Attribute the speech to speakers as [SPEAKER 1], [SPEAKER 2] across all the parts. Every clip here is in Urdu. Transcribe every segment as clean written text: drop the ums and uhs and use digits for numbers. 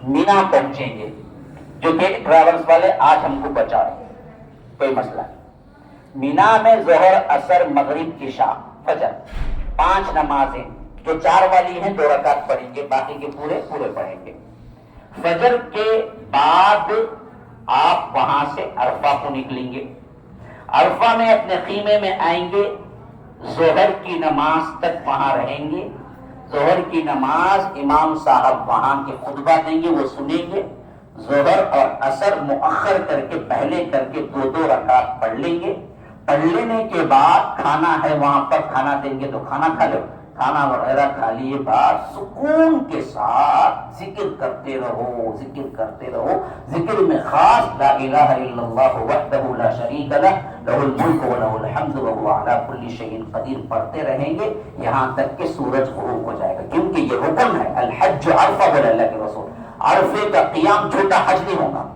[SPEAKER 1] مینا پہنچیں گے، جو کہ ٹریولز والے آج ہم کو بچا رہے ہیں، کوئی مسئلہ نہیں۔ مینا میں ظہر، عصر، مغرب، عشاء، فجر، 5 نمازیں، جو 4 والی ہیں 2 رکعت پڑھیں گے، باقی کے پورے پڑھیں گے۔ فجر کے بعد آپ وہاں سے عرفہ کو نکلیں گے، عرفہ میں اپنے خیمے میں آئیں گے، ظہر کی نماز تک وہاں رہیں گے۔ ظہر کی نماز امام صاحب وہاں کے خطبہ دیں گے، وہ سنیں گے۔ ظہر اور عصر مؤخر کر کے پہلے کر کے 2 رکعت پڑھ لیں گے۔ پڑھ لینے کے بعد کھانا ہے وہاں پر، کھانا دیں گے تو کھانا کھا لو، کھانا وغیرہ کھا لیے بعد سکون کے ساتھ ذکر کرتے رہو، ذکر کرتے رہو۔ ذکر میں خاص لا الہ الا اللہ وحدہ لا شریک لہ لہ الملک و لہ الحمد وہو علی کل شیء قدیر پڑھتے رہیں گے یہاں تک کہ سورج غروب ہو جائے گا، کیونکہ یہ حکم ہے الحج عرفہ، بولے اللہ کے رسول، عرفے کا قیام چھوٹا حج نہیں ہوگا،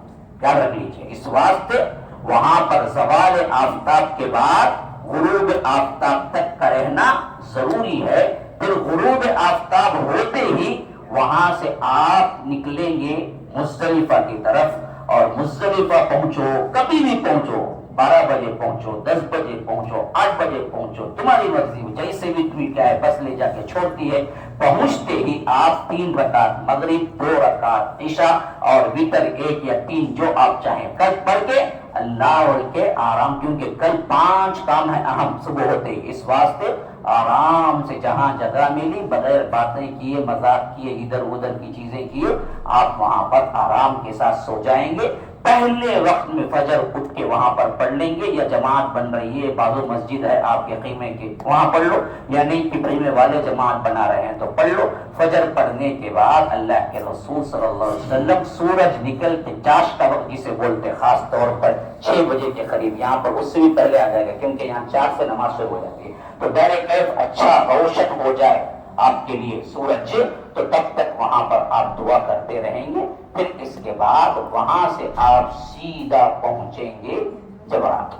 [SPEAKER 1] یاد رکھ لیجیے۔ اس واسطے وہاں پر زوال آفتاب کے بعد غروب آفتاب تک کا رہنا ضروری ہے۔ پھر غروب آفتاب ہوتے ہی وہاں سے آپ نکلیں گے مزدلفہ کی طرف، اور مزدلفہ پہنچو، کبھی بھی پہنچو، 12 بجے پہنچو، 10 بجے پہنچو، 8 بجے پہنچو، تمہاری مرضی ہو، جیسے بھی تمہیں کیا ہے بس لے جا کے چھوڑتی ہے۔ پہنچتے ہی آپ 3 رکعت مغرب، 2 رکعت عشاء اور وتر 1 یا 3 جو آپ چاہیں کل پڑھ کے اللہ کے آرام، کیونکہ کل 5 کام ہے اہم صبح ہوتے ہی، اس واسطے آرام سے جہاں جگہ ملی بغیر باتیں کیے، مذاق کیے، ادھر ادھر کی چیزیں کیے، آپ وہاں پر آرام کے ساتھ سو جائیں گے۔ پہلے وقت میں فجر اٹھ کے وہاں پر پڑھ لیں گے، یا جماعت بن رہی ہے، بازو مسجد ہے آپ کے خیمے کے، وہاں پڑھ لو، یا نہیں کہ خیمے والے جماعت بنا رہے ہیں تو پڑھ لو۔ فجر پڑھنے کے بعد اللہ کے رسول صلی اللہ علیہ وسلم سورج نکل کے چاش کا وقت جسے بولتے خاص طور پر 6 بجے کے قریب، یہاں پر اس سے بھی پہلے آ جائے گا کیونکہ یہاں 4 سے نماز شروع ہو جاتی ہے، تو ڈائریکٹ اچھا روشن ہو جائے آپ کے لیے سورج، تو تب تک وہاں پر آپ دعا کرتے رہیں گے۔ پھر اس کے بعد وہاں سے آپ سیدھا پہنچیں گے جمرات۔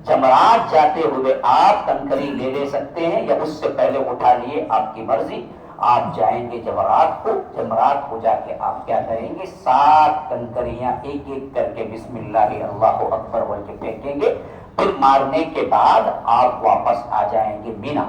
[SPEAKER 1] جمرات جاتے ہوئے آپ کنکری لے سکتے ہیں یا اس سے پہلے اٹھا لیے، آپ کی مرضی۔ آپ جائیں گے جمرات کو، جمرات کو جا کے آپ کیا کریں گے، 7 کنکریاں ایک ایک کر کے بسم اللہ اللہ اکبر بول کے پھینکیں گے۔ پھر مارنے کے بعد آپ واپس آ جائیں گے مینا۔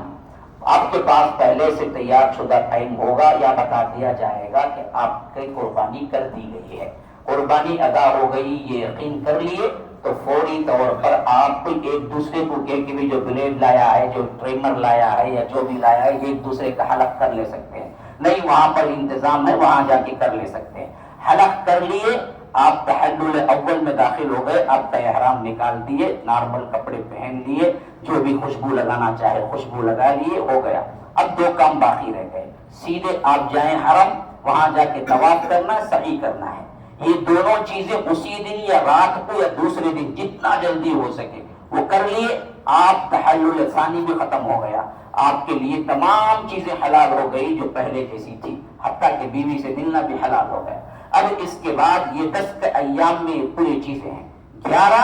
[SPEAKER 1] آپ کے پاس پہلے سے تیار شدہ ٹائم ہوگا یا بتا دیا جائے گا کہ آپ کی قربانی کر دی گئی ہے، قربانی ادا ہو گئی یہ یقین کر لیے تو فوری طور پر آپ کوئی ایک دوسرے کو کہ بھی جو بلیڈ لایا ہے، جو ٹریمر لایا ہے یا جو بھی لایا ہے، ایک دوسرے کا حلق کر لے سکتے ہیں، نہیں وہاں پر انتظام ہے وہاں جا کے کر لے سکتے ہیں۔ حلق کر لیے، آپ تحلل اول میں داخل ہو گئے، آپ احرام نکال دیے، نارمل کپڑے پہن لیے، جو بھی خوشبو لگانا چاہے خوشبو لگا لیے، ہو گیا۔ اب 2 کام باقی رہ گئے، سیدھے آپ جائیں حرم، وہاں جا کے طواف کرنا ہے، سعی کرنا ہے۔ یہ دونوں چیزیں اسی دن یا رات کو یا دوسرے دن جتنا جلدی ہو سکے وہ کر لیے، آپ تحلل ثانی بھی ختم ہو گیا، آپ کے لیے تمام چیزیں حلال ہو گئی جو پہلے جیسی تھی، حتیٰ کہ بیوی سے ملنا بھی حلال ہو گیا۔ اب اس کے بعد یہ 10 کے ایام میں پوری چیزیں ہیں، 11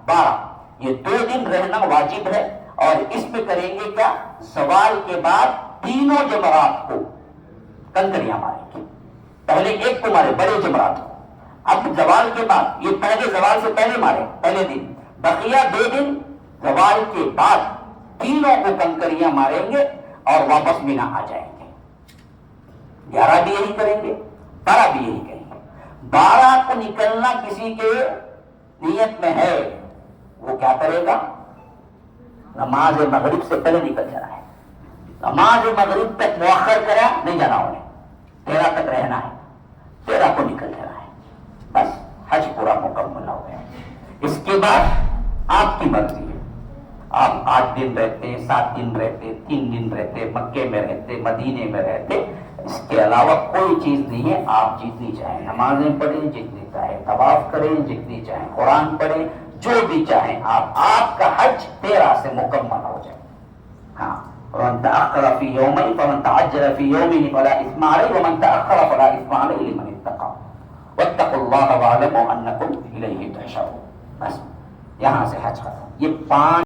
[SPEAKER 1] 12 یہ 2 دن رہنا واجب ہے، اور اس پہ کریں گے کیا، زوال کے بعد تینوں جمرات کو کنکریاں ماریں گے، پہلے ایک کو مارے بڑے جمرات کو، اب زوال کے بعد یہ پہلے زوال سے پہلے مارے پہلے دن، بقیہ 2 دن زوال کے بعد تینوں کو کنکریاں ماریں گے اور واپس مینا آ جائیں گے۔ 11 بھی یہی کریں گے، 12 بھی یہی کریں گے۔ 12 کو نکلنا کسی کے نیت میں ہے، وہ کیا کرے گا، نماز مغرب سے پہلے نکل جانا ہے، نماز مغرب تک مؤخر کرا نہیں جانا، انہیں 13 تک رہنا ہے، 13 کو نکل جانا ہے، بس حج پورا مکمل ہو گیا۔ اس کے بعد آپ کی مرضی ہے، آپ 8 دن رہتے، 7 دن رہتے، 3 دن رہتے، مکے میں رہتے، مدینے میں رہتے، اس کے علاوہ کوئی چیز نہیں ہے، آپ جتنی چاہیں نمازیں پڑھیں، جتنی چاہیں طواف کریں، جتنی چاہیں قرآن پڑھیں، جو بھی چاہیں آپ کا حج 13 سے مکمل ہو جائے۔ ہاں، ومن تأخر في يومين فمن تعجل في يومين فلا إثم عليه ومن تأخر فلا إثم عليه لمن اتقى واتقوا الله واعلموا أنكم إليه تحشرون۔ بس یہاں سے حج ختم۔ یہ 5